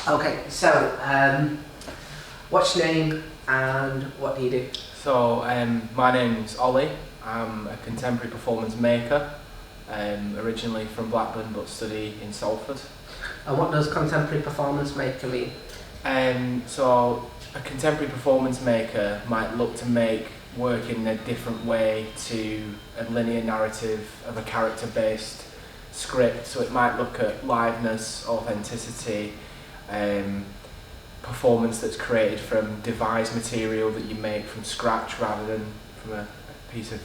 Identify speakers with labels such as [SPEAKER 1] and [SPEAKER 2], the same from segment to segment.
[SPEAKER 1] Okay, so what's your name and what do you do?
[SPEAKER 2] So my name's Ollie. I'm a contemporary performance maker, originally from Blackburn but study in Salford.
[SPEAKER 1] And what does contemporary performance maker mean?
[SPEAKER 2] So a contemporary performance maker might look to make work in a different way to a linear narrative of a character-based script. So it might look at liveness, authenticity, performance that's created from devised material that you make from scratch rather than from a piece of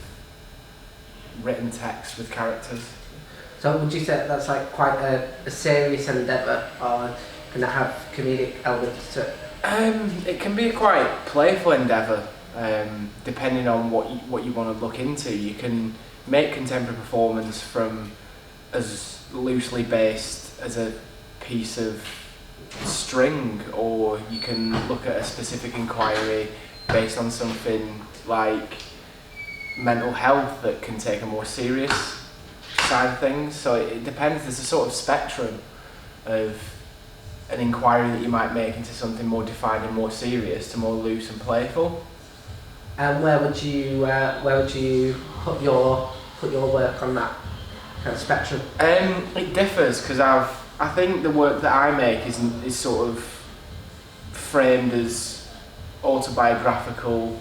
[SPEAKER 2] written text with characters.
[SPEAKER 1] So would you say that's like quite a serious endeavour, or can it have comedic elements to it?
[SPEAKER 2] It can be a quite playful endeavour, depending on what you want to look into. You can make contemporary performance from as loosely based as a piece of string, or you can look at a specific inquiry based on something like mental health that can take a more serious side of things. So it depends. There's a sort of spectrum of an inquiry that you might make into something more defined and more serious to more loose and playful.
[SPEAKER 1] And where would you put your work on that kind of spectrum?
[SPEAKER 2] It differs because I think the work that I make is sort of framed as autobiographical,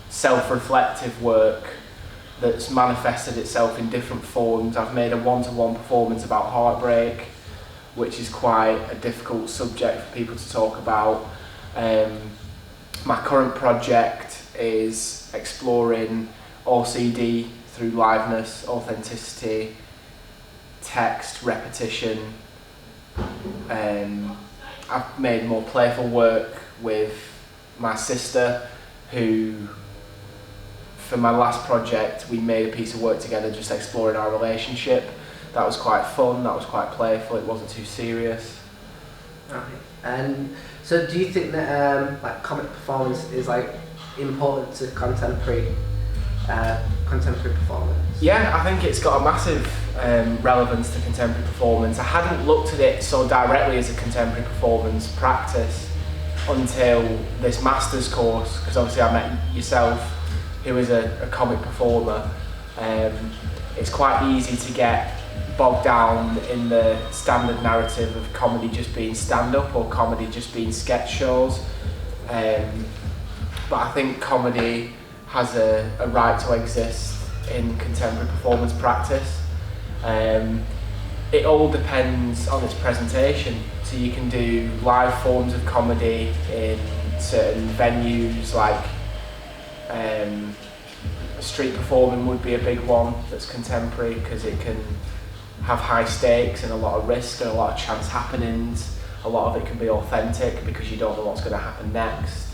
[SPEAKER 2] self-reflective work that's manifested itself in different forms. I've made a one-to-one performance about heartbreak, which is quite a difficult subject for people to talk about. My current project is exploring OCD through liveness, authenticity, text, repetition. I've made more playful work with my sister, who for my last project we made a piece of work together just exploring our relationship. That was quite fun, that was quite playful, it wasn't too serious.
[SPEAKER 1] Okay. And so do you think that like comic performance is like important to contemporary performance?
[SPEAKER 2] Yeah, I think it's got a massive relevance to contemporary performance. I hadn't looked at it so directly as a contemporary performance practice until this master's course, because obviously I met yourself, who is a comic performer. It's quite easy to get bogged down in the standard narrative of comedy just being stand-up or comedy just being sketch shows. But I think comedy has a right to exist in contemporary performance practice. It all depends on its presentation. So you can do live forms of comedy in certain venues, like street performing would be a big one that's contemporary because it can have high stakes and a lot of risk and a lot of chance happenings. A lot of it can be authentic because you don't know what's going to happen next.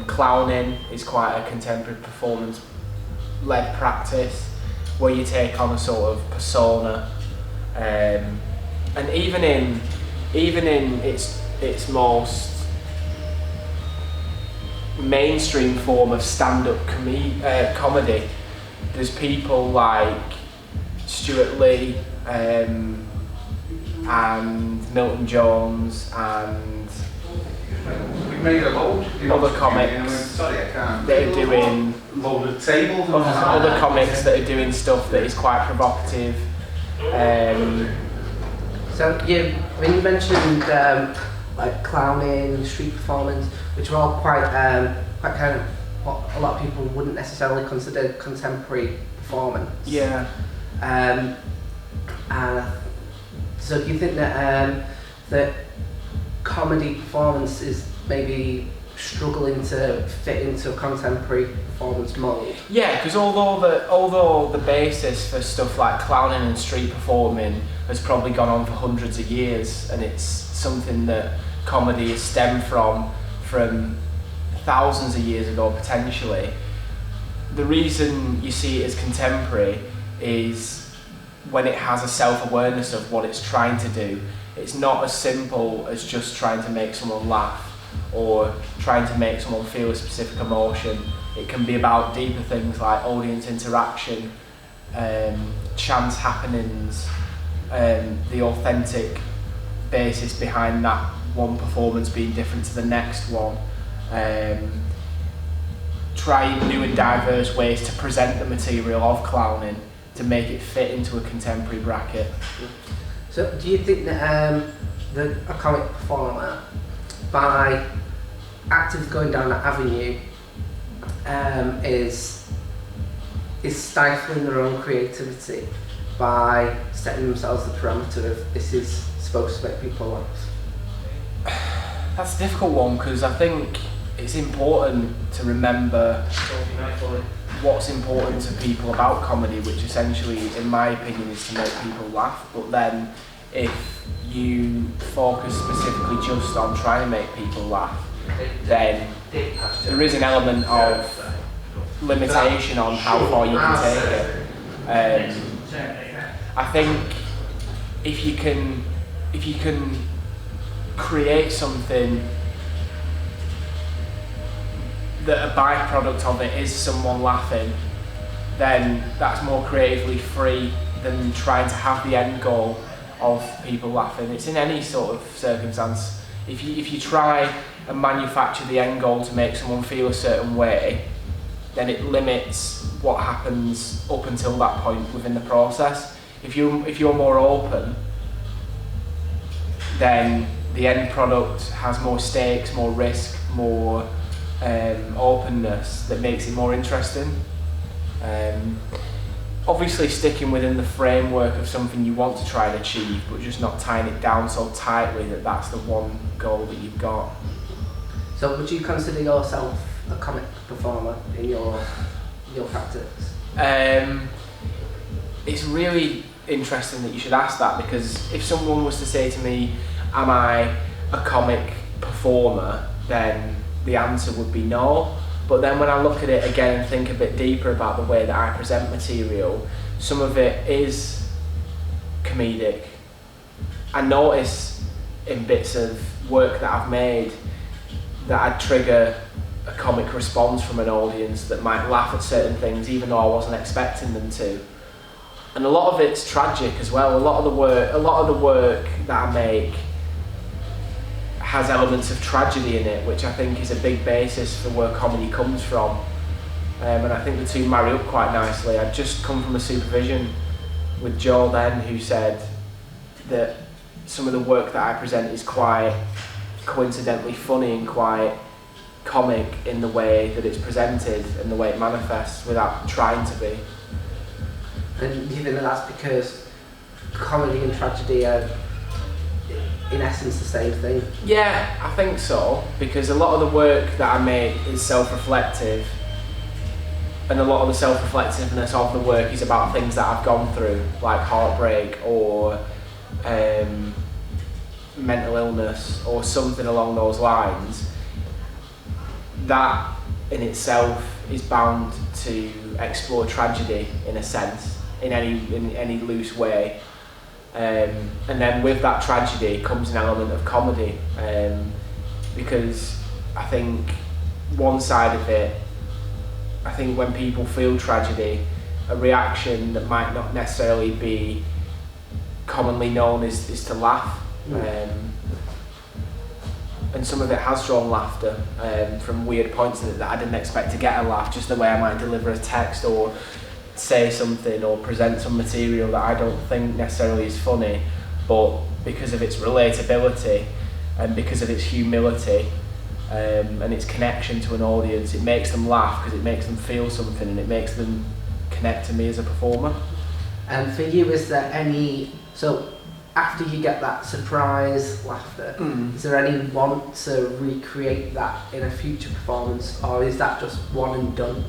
[SPEAKER 2] Clowning is quite a contemporary performance-led practice where you take on a sort of persona, and even in its most mainstream form of stand-up comedy, there's people like Stuart Lee and Milton Jones and
[SPEAKER 3] We made a load.
[SPEAKER 2] other comics
[SPEAKER 3] Sorry, I can't.
[SPEAKER 2] that are doing
[SPEAKER 3] Loaded tables.
[SPEAKER 2] other comics that are doing stuff that is quite provocative.
[SPEAKER 1] So when you mentioned like clowning, street performance, which are all quite kind of what a lot of people wouldn't necessarily consider contemporary performance.
[SPEAKER 2] Yeah.
[SPEAKER 1] So do you think that that comedy performance is maybe struggling to fit into a contemporary performance mould?
[SPEAKER 2] Yeah, because although the basis for stuff like clowning and street performing has probably gone on for hundreds of years, and it's something that comedy is stemmed from thousands of years ago potentially, the reason you see it as contemporary is when it has a self-awareness of what it's trying to do. It's not as simple as just trying to make someone laugh or trying to make someone feel a specific emotion. It can be about deeper things like audience interaction, chance happenings, the authentic basis behind that one performance being different to the next one. Trying new and diverse ways to present the material of clowning to make it fit into a contemporary bracket.
[SPEAKER 1] So do you think that a comic performer, by actively going down that avenue, is stifling their own creativity by setting themselves the parameter of this is supposed to make people laugh?
[SPEAKER 2] That's a difficult one, because I think it's important to remember what's important to people about comedy, which essentially, in my opinion, is to make people laugh. But then if you focus specifically just on trying to make people laugh, then there is an element of limitation on how far you can take it. I think if you can create something that a byproduct of it is someone laughing, then that's more creatively free than trying to have the end goal of people laughing. It's in any sort of circumstance. If you try and manufacture the end goal to make someone feel a certain way, then it limits what happens up until that point within the process. If you're more open, then the end product has more stakes, more risk, more openness that makes it more interesting. Obviously sticking within the framework of something you want to try and achieve, but just not tying it down so tightly that that's the one goal that you've got.
[SPEAKER 1] So would you consider yourself a comic performer in your practice?
[SPEAKER 2] It's really interesting that you should ask that, because if someone was to say to me, am I a comic performer, then the answer would be no. But then when I look at it again and think a bit deeper about the way that I present material, some of it is comedic. I notice in bits of work that I've made that I'd trigger a comic response from an audience that might laugh at certain things even though I wasn't expecting them to. And a lot of it's tragic as well. A lot of the work that I make has elements of tragedy in it, which I think is a big basis for where comedy comes from. And I think the two marry up quite nicely. I'd just come from a supervision with Joel then, who said that some of the work that I present is quite coincidentally funny and quite comic in the way that it's presented and the way it manifests without trying to be.
[SPEAKER 1] And do you think that that's because comedy and tragedy are in essence the same thing?
[SPEAKER 2] Yeah, I think so, because a lot of the work that I make is self-reflective, and a lot of the self-reflectiveness of the work is about things that I've gone through, like heartbreak or mental illness or something along those lines. That in itself is bound to explore tragedy in a sense, in any loose way. And then with that tragedy comes an element of comedy, because I think one side of it, I think when people feel tragedy, a reaction that might not necessarily be commonly known is to laugh. And some of it has drawn laughter from weird points in it that I didn't expect to get a laugh, just the way I might deliver a text or say something or present some material that I don't think necessarily is funny, but because of its relatability and because of its humility and its connection to an audience, it makes them laugh because it makes them feel something and it makes them connect to me as a performer.
[SPEAKER 1] And for you, is there any, so after you get that surprise laughter, is there any want to recreate that in a future performance, or is that just one and done?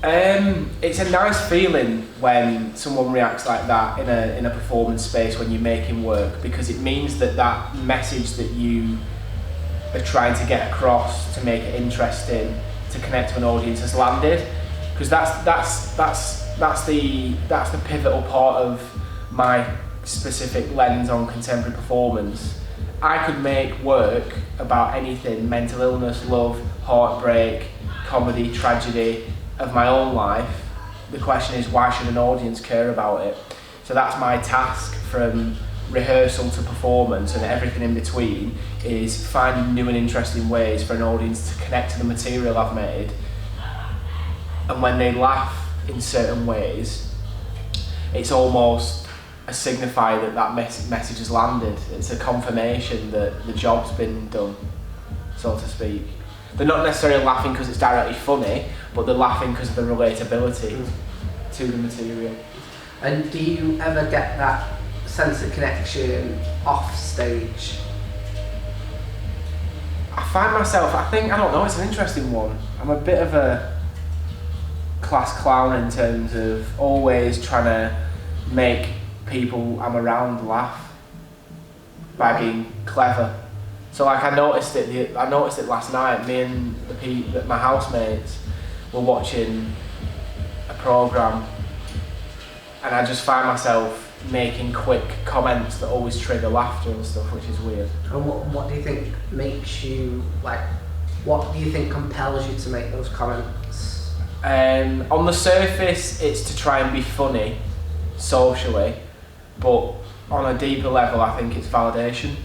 [SPEAKER 2] It's a nice feeling when someone reacts like that in a performance space when you're making work, because it means that that message that you are trying to get across to make it interesting, to connect to an audience, has landed. Because that's the pivotal part of my specific lens on contemporary performance. I could make work about anything: mental illness, love, heartbreak, comedy, tragedy, of my own life. The question is, why should an audience care about it? So that's my task from rehearsal to performance and everything in between is finding new and interesting ways for an audience to connect to the material I've made. And when they laugh in certain ways, it's almost a signifier that that message has landed. It's a confirmation that the job's been done, so to speak. They're not necessarily laughing because it's directly funny, but they're laughing because of the relatability to the material.
[SPEAKER 1] And do you ever get that sense of connection off stage?
[SPEAKER 2] I find myself, I don't know, it's an interesting one. I'm a bit of a class clown in terms of always trying to make people I'm around laugh by being clever. So like I noticed it last night. Me and my housemates were watching a programme, and I just find myself making quick comments that always trigger laughter and stuff, which is weird.
[SPEAKER 1] And what do you think makes you, like, what do you think compels you to make those comments?
[SPEAKER 2] On the surface, it's to try and be funny socially, but on a deeper level, I think it's validation.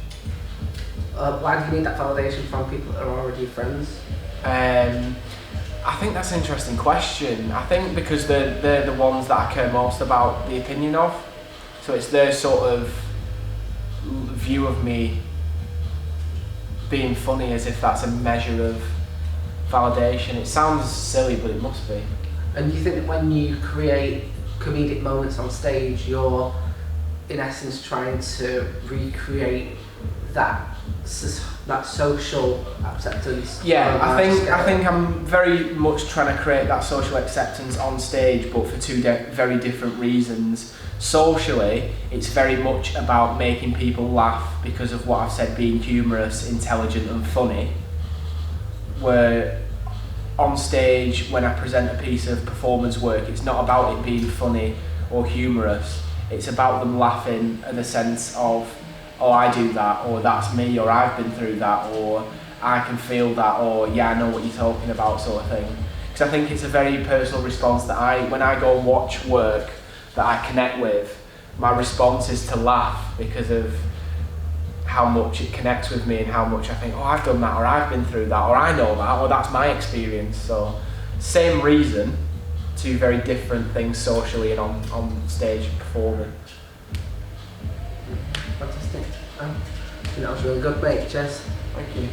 [SPEAKER 1] Why do you need that validation from people that are already friends?
[SPEAKER 2] I think that's an interesting question. I think because they're the ones that I care most about the opinion of. So it's their sort of view of me being funny, as if that's a measure of validation. It sounds silly, but it must be.
[SPEAKER 1] And do you think that when you create comedic moments on stage, you're in essence trying to recreate that social acceptance?
[SPEAKER 2] Yeah, I think I'm very much trying to create that social acceptance on stage, but for two very different reasons. Socially, it's very much about making people laugh because of what I've said, being humorous, intelligent and funny. Where on stage, when I present a piece of performance work, it's not about it being funny or humorous. It's about them laughing in the sense of, oh, I do that, or that's me, or I've been through that, or I can feel that, or yeah, I know what you're talking about, sort of thing. Because I think it's a very personal response that when I go and watch work that I connect with, my response is to laugh because of how much it connects with me and how much I think, oh, I've done that, or I've been through that, or I know that, or that's my experience. So, same reason, two very different things socially and on stage performing.
[SPEAKER 1] Fantastic. I think that was really good, mate. Cheers.
[SPEAKER 2] Thank you.